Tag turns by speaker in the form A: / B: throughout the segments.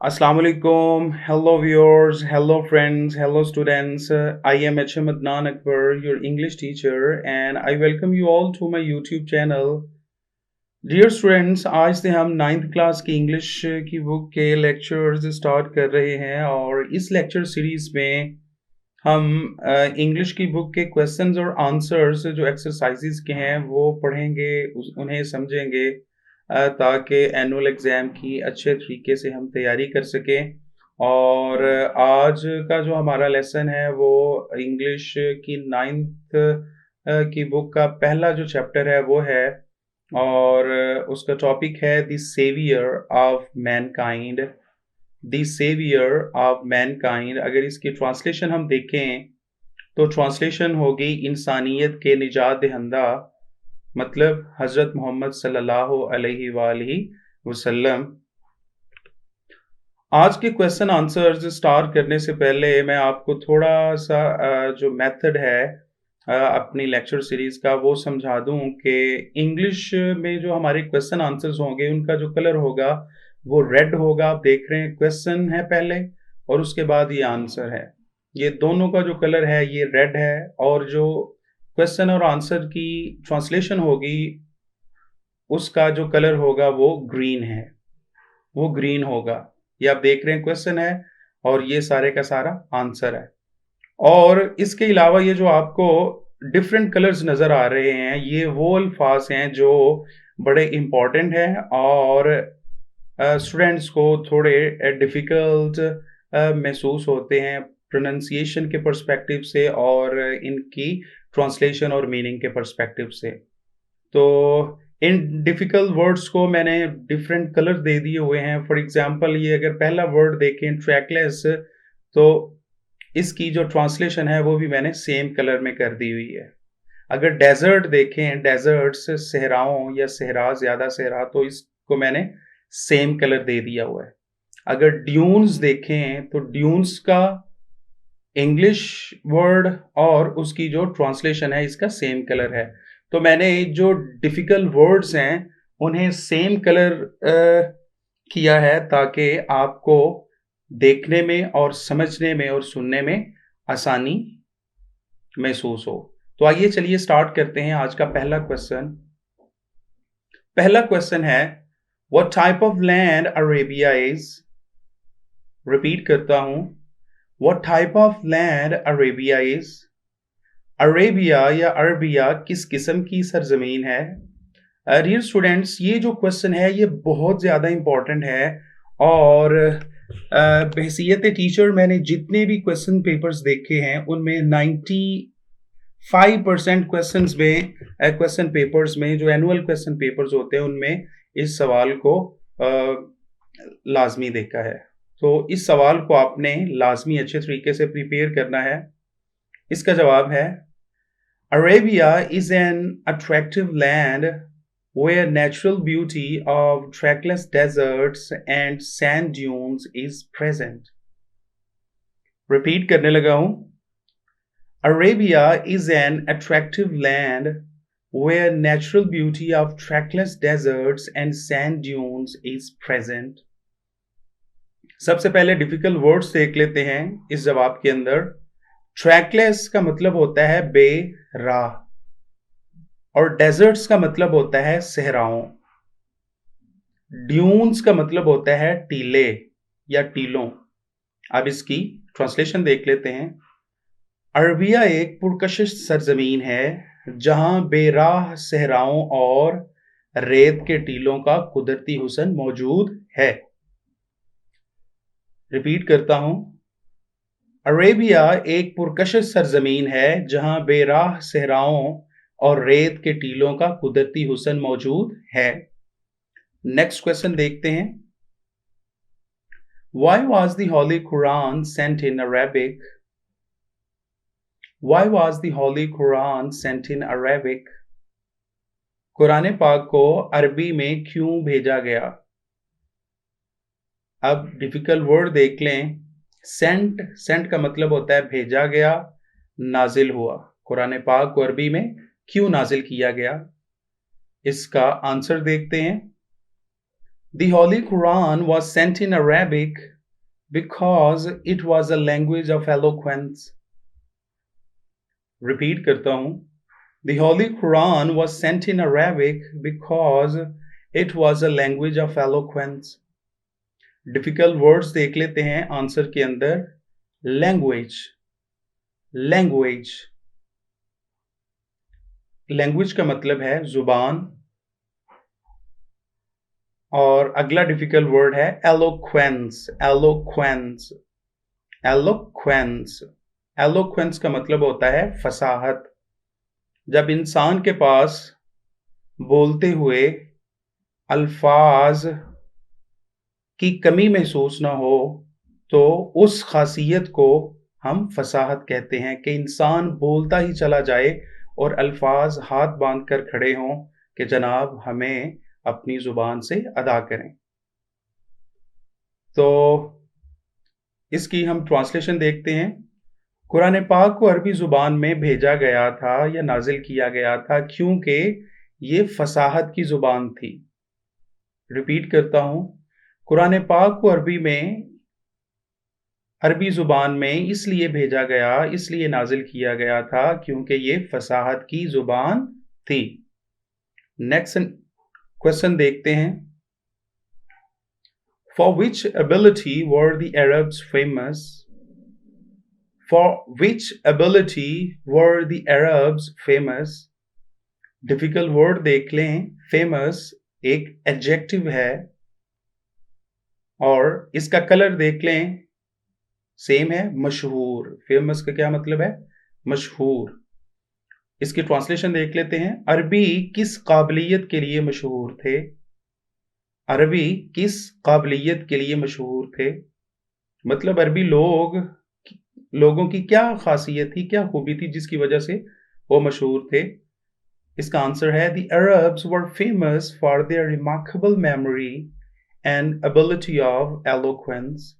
A: Assalamu alaikum. Hello viewers, hello friends, hello students. I am HM Adnan Akbar, your English teacher, and I welcome you all to my YouTube channel. Dear students, आज से हम 9th class की English की book के lectures start कर रहे हैं और इस लेक्चर सीरीज में हम इंग्लिश की बुक के क्वेश्चंस और आंसर्स जो एक्सरसाइजेज के हैं वो पढ़ेंगे, उन्हें समझेंगे ताकि एनुअल एग्ज़ाम की अच्छे तरीके से हम तैयारी कर सकें। और आज का जो हमारा लेसन है वो इंग्लिश की 9th की बुक का पहला जो चैप्टर है वो है, और उसका टॉपिक है the saviour of mankind. The saviour of mankind, अगर इसकी ट्रांसलेशन हम देखें तो ट्रांसलेशन होगी इंसानियत के निजात दहिंदा, मतलब हजरत मोहम्मद सल्लल्लाहु अलैहि वालैहि वसल्लम। आज के क्वेश्चन आंसर्स स्टार्ट करने से पहले मैं आपको थोड़ा सा जो मेथड है अपनी लेक्चर सीरीज का वो समझा दूं कि इंग्लिश में जो हमारे क्वेश्चन आंसर्स होंगे उनका जो कलर होगा वो रेड होगा। आप देख रहे हैं क्वेश्चन है पहले और उसके बाद ये आंसर है। ये दोनों का जो कलर है ये रेड है, और जो क्वेश्चन और आंसर की ट्रांसलेशन होगी उसका जो कलर होगा वो ग्रीन है, वो ग्रीन होगा। ये आप देख रहे हैं क्वेश्चन है और ये सारे का सारा आंसर है। और इसके अलावा ये जो आपको डिफरेंट कलर्स नजर आ रहे हैं ये वो अल्फाज हैं जो बड़े इंपॉर्टेंट हैं और स्टूडेंट्स को थोड़े डिफिकल्ट महसूस होते हैं प्रोनाउंसिएशन के पर्सपेक्टिव से और इनकी ट्रांसलेशन और मीनिंग के पर्सपेक्टिव से। तो इन डिफिकल्ट वर्ड्स को मैंने डिफरेंट कलर दे दिए हुए हैं। फॉर एग्जांपल ये अगर पहला वर्ड देखें ट्रैकलेस, तो इसकी जो ट्रांसलेशन है वो भी मैंने सेम कलर में कर दी हुई है। अगर डेजर्ट देखें, डेजर्ट्स सहराओं या सहरा, ज्यादा सहरा, तो इसको मैंने सेम कलर दे दिया हुआ है। अगर ड्यून्स देखें तो ड्यून्स का इंग्लिश वर्ड और उसकी जो ट्रांसलेशन है इसका सेम कलर है। तो मैंने जो डिफिकल्ट वर्ड्स हैं उन्हें सेम कलर किया है ताकि आपको देखने में और समझने में और सुनने में आसानी महसूस हो। तो आइए चलिए स्टार्ट करते हैं आज का पहला क्वेश्चन। पहला क्वेश्चन है what type of land Arabia is. Repeat करता हूं, what type of land Arabia is. Arabia या अरबिया किस किस्म की सरजमीन है। डियर स्टूडेंट्स, ये जो क्वेश्चन है ये बहुत ज़्यादा इंपॉर्टेंट है और बहसीयत टीचर मैंने जितने भी क्वेश्चन पेपर्स देखे हैं उनमें 95% क्वेश्चन पेपर्स में जो एनुअल क्वेश्चन पेपर्स होते हैं उनमें इस सवाल को लाजमी देखा है। तो इस सवाल को आपने लाजमी अच्छे तरीके से प्रिपेयर करना है। इसका जवाब है Arabia is an attractive land where natural beauty of trackless deserts and sand dunes is present. Repeat करने लगा हूं, Arabia is an attractive land where natural beauty of trackless deserts and sand dunes is present. सबसे पहले difficult words देख लेते हैं इस जवाब के अंदर। ट्रैकलेस का मतलब होता है बेराह और डेजर्ट्स का मतलब होता है सहराओं। ड्यून्स का मतलब होता है टीले या टीलों। अब इसकी ट्रांसलेशन देख लेते हैं। अरबिया एक पुरकशिश सरजमीन है जहां बेराह सहराओं और रेत के टीलों का कुदरती हुस्न मौजूद है। रिपीट करता हूं, अरेबिया एक पुरकशिश सरजमीन है जहां बेराह सहराओं और रेत के टीलों का कुदरती हुस्न मौजूद है। नेक्स्ट क्वेश्चन देखते हैं। Why was the Holy Quran sent in Arabic? Why was the Holy Quran sent in Arabic? Quran पाक को अरबी में क्यों भेजा गया। अब डिफिकल्ट वर्ड देख लें। सेंट, सेंट का मतलब होता है भेजा गया, नाजिल हुआ। कुरान पाक को अरबी में क्यों नाजिल किया गया। इसका आंसर देखते हैं। The Holy Quran was sent in Arabic because it was a language of eloquence. Repeat करता हूँ. The Holy Quran was sent in Arabic because it was a language of eloquence. Difficult words देख लेते हैं answer के अंदर. Language. Language. Language का मतलब है जुबान. और अगला डिफिकल्ट वर्ड है eloquence. Eloquence. Eloquence. Eloquence का मतलब होता है फसाहत. जब इंसान के पास बोलते हुए अल्फाज की कमी महसूस ना हो तो उस खासियत को हम फसाहत कहते हैं कि इंसान बोलता ही चला जाए और अल्फाज हाथ बांध कर खड़े हों कि जनाब हमें अपनी जुबान से अदा करें. तो इसकी हम ट्रांसलेशन देखते हैं. कुरान पाक को अरबी जुबान में भेजा गया था या नाजिल किया गया था क्योंकि ये फसाहत की जुबान थी. रिपीट करता हूं. कुरान पाक को अरबी जुबान में इसलिए भेजा गया, इसलिए नाजिल किया गया था क्योंकि ये फसाहत की जुबान थी. नेक्स्ट क्वेश्चन देखते हैं. For which ability were the Arabs famous? For which ability were the Arabs famous? Difficult word देख लें. Famous एक adjective है और इसका कलर देख लें. सेम है, मशहूर. फेमस का क्या मतलब है? मशहूर. इसकी ट्रांसलेशन देख लेते हैं. अरबी किस काबिलियत के लिए मशहूर थे? अरबी किस काबिलियत के लिए मशहूर थे? मतलब अरबी लोगों की क्या खासियत थी, क्या खूबी थी जिसकी वजह से वो मशहूर थे? इसका आंसर है The Arabs were famous for their remarkable memory and ability of eloquence.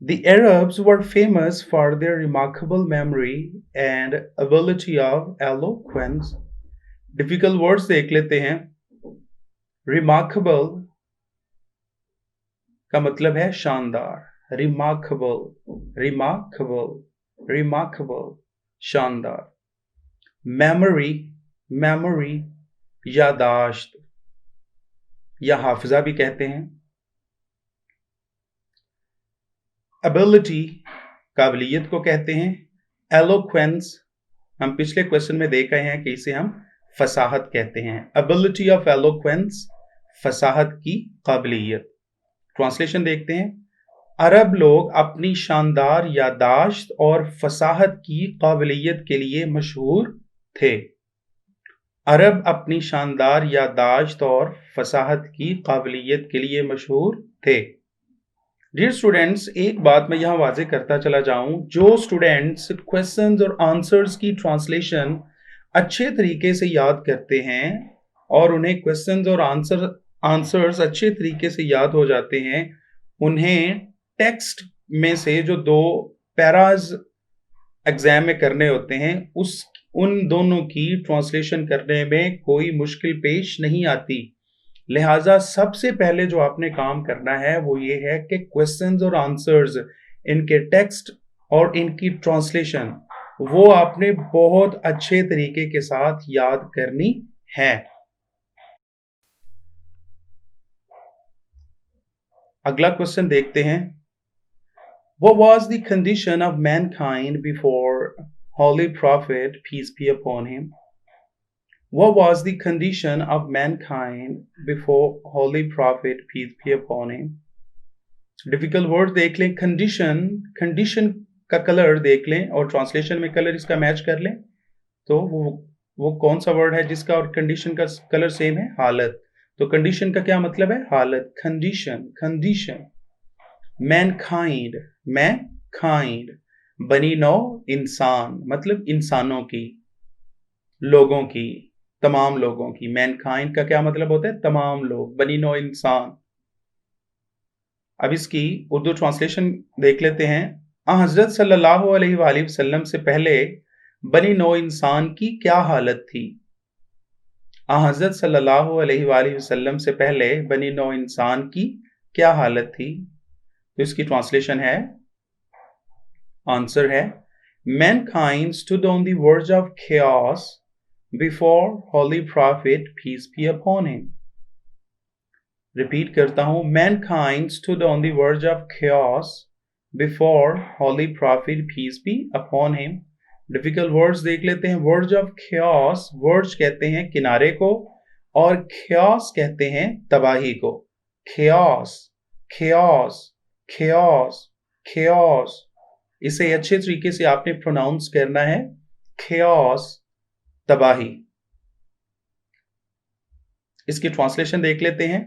A: The Arabs were famous for their remarkable memory and ability of eloquence. Difficult words देख लेते हैं. Remarkable का मतलब है शानदार. Remarkable, remarkable, remarkable, शानदार. Memory, memory, यादाश्त या हाफिजा भी कहते हैं. Ability, काबिलियत को कहते हैं. Eloquence, हम पिछले क्वेश्चन में देख रहे हैं कि इसे हम फसाहत कहते हैं. Ability of eloquence, फसाहत की काबिलियत. ट्रांसलेशन देखते हैं. अरब लोग अपनी शानदार यादाश्त और फसाहत की काबिलियत के लिए मशहूर थे. अरब अपनी शानदार यादाश्त और फसाहत की काबिलियत के लिए मशहूर थे. डियर स्टूडेंट्स, एक बात मैं यहाँ वाज़ेह करता चला जाऊं. जो स्टूडेंट्स क्वेश्चंस और आंसर्स की ट्रांसलेशन अच्छे तरीके से याद करते हैं और उन्हें क्वेश्चंस और आंसर्स अच्छे तरीके से याद हो जाते हैं, उन्हें टेक्स्ट में से जो 2 पैराज एग्जाम में करने होते हैं उन दोनों की ट्रांसलेशन करने में कोई मुश्किल पेश नहीं आती. लिहाजा सबसे पहले जो आपने काम करना है वो ये है कि क्वेश्चंस और आंसर्स, इनके टेक्स्ट और इनकी ट्रांसलेशन वो आपने बहुत अच्छे तरीके के साथ याद करनी है. अगला क्वेश्चन देखते हैं. What was the condition of mankind before Holy Prophet, peace be upon him? What was the condition of mankind before Holy Prophet, peace be upon him? Difficult word देख लें. condition का कलर देख लें और translation में colour इसका match कर लें. तो वो कौन सा वर्ड है जिसका और कंडीशन का कलर सेम है? हालत. तो कंडीशन का क्या मतलब है? हालत. कंडीशन. mankind, बनी नौ इंसान, मतलब इंसानों की, लोगों की, तमाम लोगों की. मैनकाइंड का क्या मतलब होता है? तमाम लोग, बनी नौ इंसान. अब इसकी उर्दू ट्रांसलेशन देख लेते हैं. हजरत सल्लल्लाहु अलैहि वसल्लम से पहले बनी नौ इंसान की क्या हालत थी? हज़रत सल्लल्लाहु अलैहि वसल्लम से पहले बनी नौ इंसान की क्या हालत थी? तो इसकी ट्रांसलेशन है, आंसर है, Mankind stood on the verge of chaos before holy prophet peace be upon him. Repeat करता हूं, Mankind stood on the verge of chaos before holy prophet peace be upon him. Difficult words देख लेते हैं। Words of chaos, words कहते हैं किनारे को और chaos कहते हैं तबाही को। chaos, chaos, chaos, chaos, इसे अच्छे तरीके से आपने प्रोनाउंस करना है, chaos, तबाही। इसकी ट्रांसलेशन देख लेते हैं।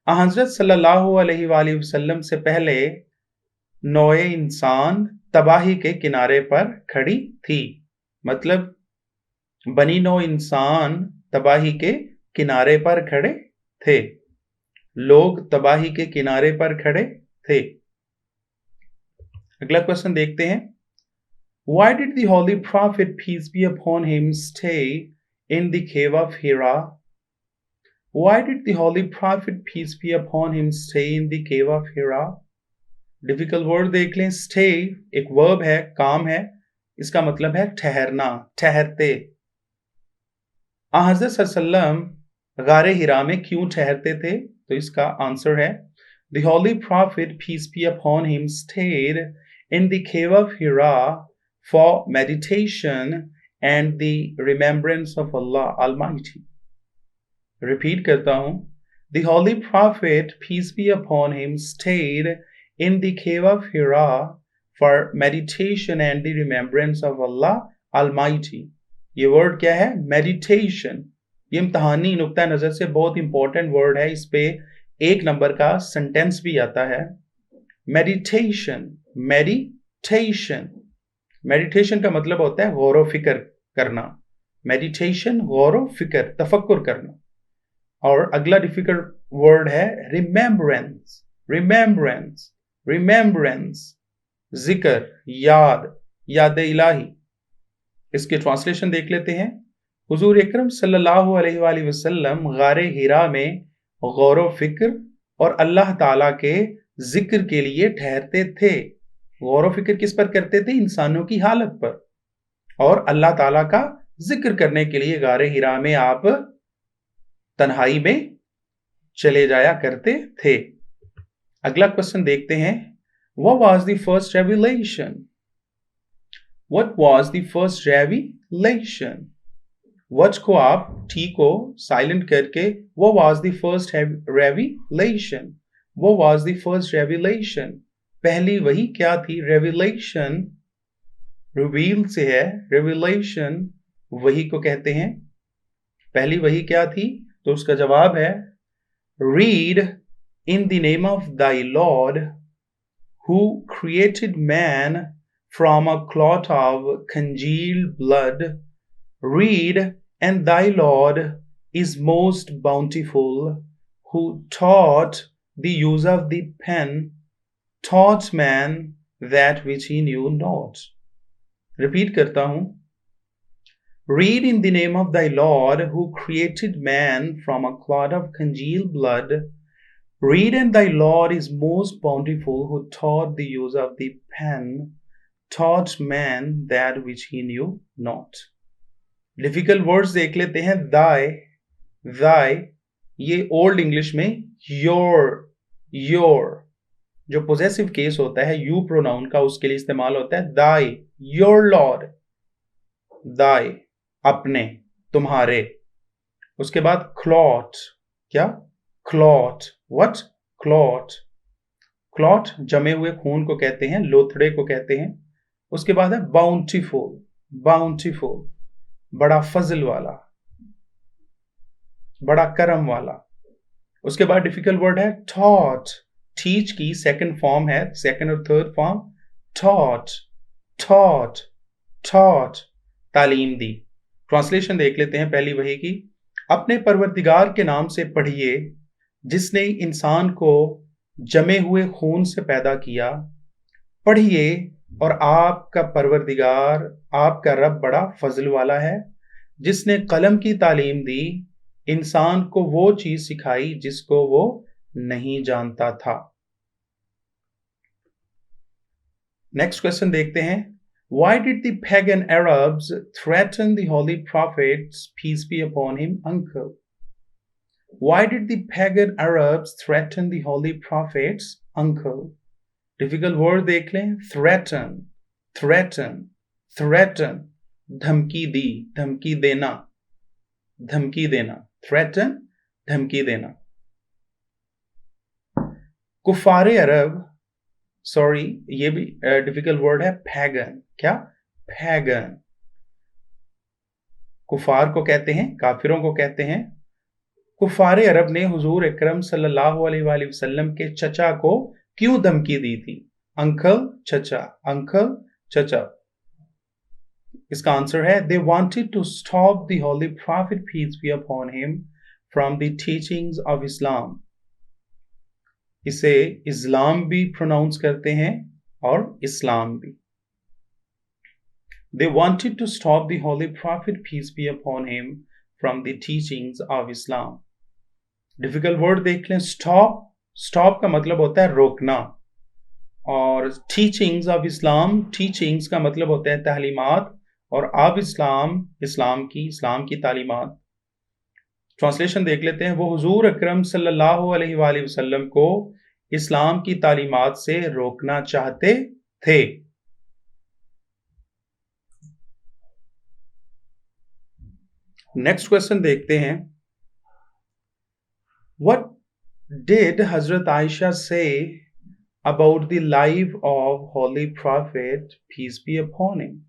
A: हज़रत सल्लल्लाहु अलैहि वसल्लम से पहले नौए इंसान तबाही के किनारे पर खड़ी थी। मतलब बनी नौ इंसान तबाही के किनारे पर खड़े थे। लोग तबाही के किनारे पर खड़े थे। अगला क्वेश्चन देखते हैं। Why did the holy prophet peace be upon him stay in the cave of Hira? Why did the holy prophet peace be upon him stay in the cave of Hira? Difficult word देख लें। Stay एक verb है, काम है, इसका मतलब है ठहरना, ठहरते। हज़रत सल्लल्लाहु गारे हिरा में क्यों ठहरते थे? तो इसका आंसर है, The holy prophet peace be upon him stayed in the cave of Hira for meditation and the remembrance of Allah Almighty. Repeat करता हूं, The holy prophet peace be upon him stayed in the cave of Hira for meditation and the remembrance of Allah Almighty. ये word क्या है? Meditation. ये इम्तहानी नुक्ता नजर से बहुत इंपॉर्टेंट वर्ड है। इस पे 1 नंबर का सेंटेंस भी आता है। मेडिटेशन, मेडिटेशन, मेडिटेशन का मतलब होता है गौर फिक्र करना। मेडिटेशन गौर फिक्र, तफक्कुर करना। और अगला डिफिकल्ट वर्ड है रिमेम्बरेंस, रिमेम्बरेंस, रिमेम्बरेंस, जिक्र, याद, याद इलाही। इसके ट्रांसलेशन देख लेते हैं। हुजूर अकरम सल्लल्लाहु अलैहि वसल्लम गारे हिरा में गौर फिक्र और अल्लाह ताला के जिक्र के लिए ठहरते थे। गौर फिक्र किस पर करते थे? इंसानों की हालत पर। और अल्लाह ताला का जिक्र करने के लिए गारे हिरा में आप तन्हाई में चले जाया करते थे। अगला क्वेश्चन देखते हैं। What was the first revelation? What was the first revelation? What को आप T को साइलेंट करके What was the first revelation? What was the first revelation? पहली वही क्या थी? Revelation reveal से है, revelation वही को कहते हैं। पहली वही क्या थी? तो उसका जवाब है, Read in the name of thy Lord who created man from a clot of congealed blood. Read, and thy Lord is most bountiful, who taught the use of the pen, taught man that which he knew not. Repeat करता हूं। Read in the name of thy Lord who created man from a clot of congealed blood. Read, and thy Lord is most bountiful, who taught the use of the pen, taught man that which he knew not. Difficult words देख लेते हैं। Thy, thy, ये old English में your, जो possessive case होता है you pronoun का, उसके लिए इस्तेमाल होता है thy, your Lord, thy, अपने, तुम्हारे। उसके बाद clot, क्या? Clot, what? क्लॉट, क्लॉट जमे हुए खून को कहते हैं, लोथड़े को कहते हैं। उसके बाद है बाउंटीफुल, बाउंटीफुल, बड़ा फजल वाला, बड़ा करम वाला। उसके बाद डिफिकल्ट वर्ड है टॉट। टीच की सेकंड फॉर्म है, सेकंड और third form, taught, taught, taught, तालीम दी। ट्रांसलेशन देख लेते हैं पहली वही की। अपने परवरदिगार के नाम से पढ़िए जिसने इंसान को जमे हुए खून से पैदा किया। पढ़िए, और आपका परवरदिगार, आपका रब बड़ा फजल वाला है, जिसने कलम की तालीम दी इंसान को वो चीज सिखाई जिसको वो नहीं जानता था। नेक्स्ट क्वेश्चन देखते हैं। Why did the pagan Arabs threaten the holy prophets, peace be upon him, uncle? Why did the pagan Arabs threaten the holy prophets, uncle? Difficult word देख लें। Threaten, threaten, threaten, धमकी दी, धमकी देना, धमकी देना। Threaten, धमकी देना। कुफारे अरब, सॉरी ये भी डिफिकल्ट वर्ड है। पैगन, क्या? पैगन। कुफार को कहते हैं, काफिरों को कहते हैं। कुफारे अरब ने हुजूर अकरम सल्लल्लाहु अलैहि वसल्लम के चचा को क्यों धमकी दी थी? अंकल, चचा, अंकल, चचा। इसका आंसर है they wanted to stop the holy prophet peace be upon him from the teachings of Islam. इसे इस्लाम भी प्रोनाउंस करते हैं और इस्लाम भी। They wanted to stop the Holy Prophet, peace be upon him, from the teachings of Islam. Difficult word देख लें। Stop, stop का मतलब होता है रोकना, और teachings of Islam, teachings का मतलब होता है तालीमात, और of Islam, इस्लाम की तालीमात। ट्रांसलेशन देख लेते हैं। वो हुजूर अकरम सल्लल्लाहु अलैहि वसल्लम को इस्लाम की तालीमात से रोकना चाहते थे। नेक्स्ट क्वेश्चन देखते हैं। What did Hazrat Aisha say about the life of Holy Prophet, peace be upon him?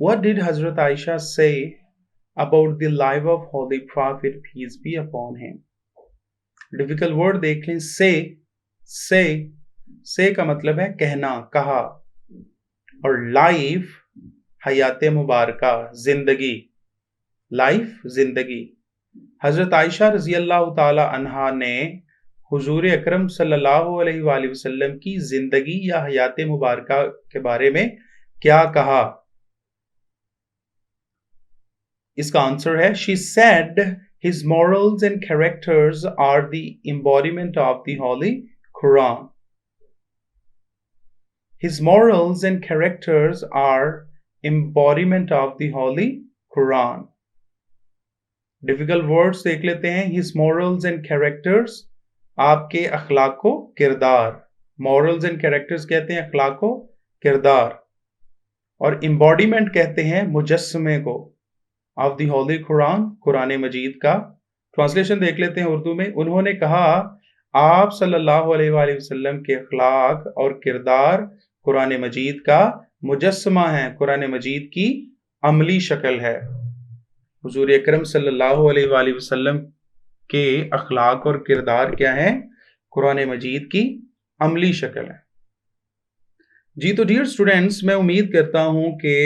A: What did Hazrat Aisha say about the life of Holy Prophet, peace be upon him? Difficult word देख लें। से का मतलब है कहना, कहा, और life हयात मुबारका, जिंदगी, लाइफ, जिंदगी। हजरत आयशा रजी अल्लाह ताला अन्हा ने हुजूर अकरम सल्लल्लाहु अलैहि वसल्लम की जिंदगी या हयात मुबारका के बारे में क्या कहा? इसका आंसर है she said his morals and characters are the embodiment of the Holy Quran. His morals and characters are embodiment of the Holy Quran. Difficult words देख लेते हैं। His morals and characters, आपके अखलाक को किरदार। Morals and characters कहते हैं अखलाक को किरदार, और embodiment कहते हैं मुजस्समे को, ऑफ द होली कुरान, कुरान मजीद का। ट्रांसलेशन देख लेते हैं उर्दू में। उन्होंने कहा आप सल्लल्लाहु अलैहि वसल्लम के अखलाक और किरदार कुरान मजीद का मुजस्समा है, कुरान मजीद की अमली शक्ल है। हुजूर अकरम सल्लल्लाहु अलैहि वसल्लम के अखलाक और किरदार क्या है? कुरान मजीद की अमली शक्ल है। जी तो डियर स्टूडेंट्स, मैं उम्मीद करता हूं कि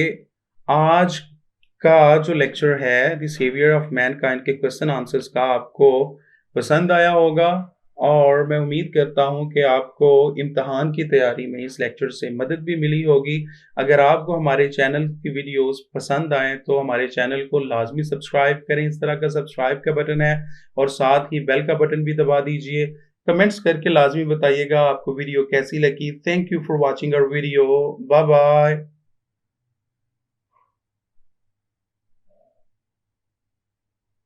A: आज का जो लेक्चर है द सेवियर ऑफ मैनकाइंड के क्वेश्चन आंसर्स का आपको पसंद आया होगा, और मैं उम्मीद करता हूं कि आपको इम्तहान की तैयारी में इस लेक्चर से मदद भी मिली होगी। अगर आपको हमारे चैनल की वीडियोस पसंद आए तो हमारे चैनल को लाजमी सब्सक्राइब करें। इस तरह का सब्सक्राइब का बटन है, और साथ ही बेल का बटन भी दबा दीजिए। कमेंट्स करके लाजमी बताइएगा आपको वीडियो कैसी लगी। Thank you for watching our video. Bye bye.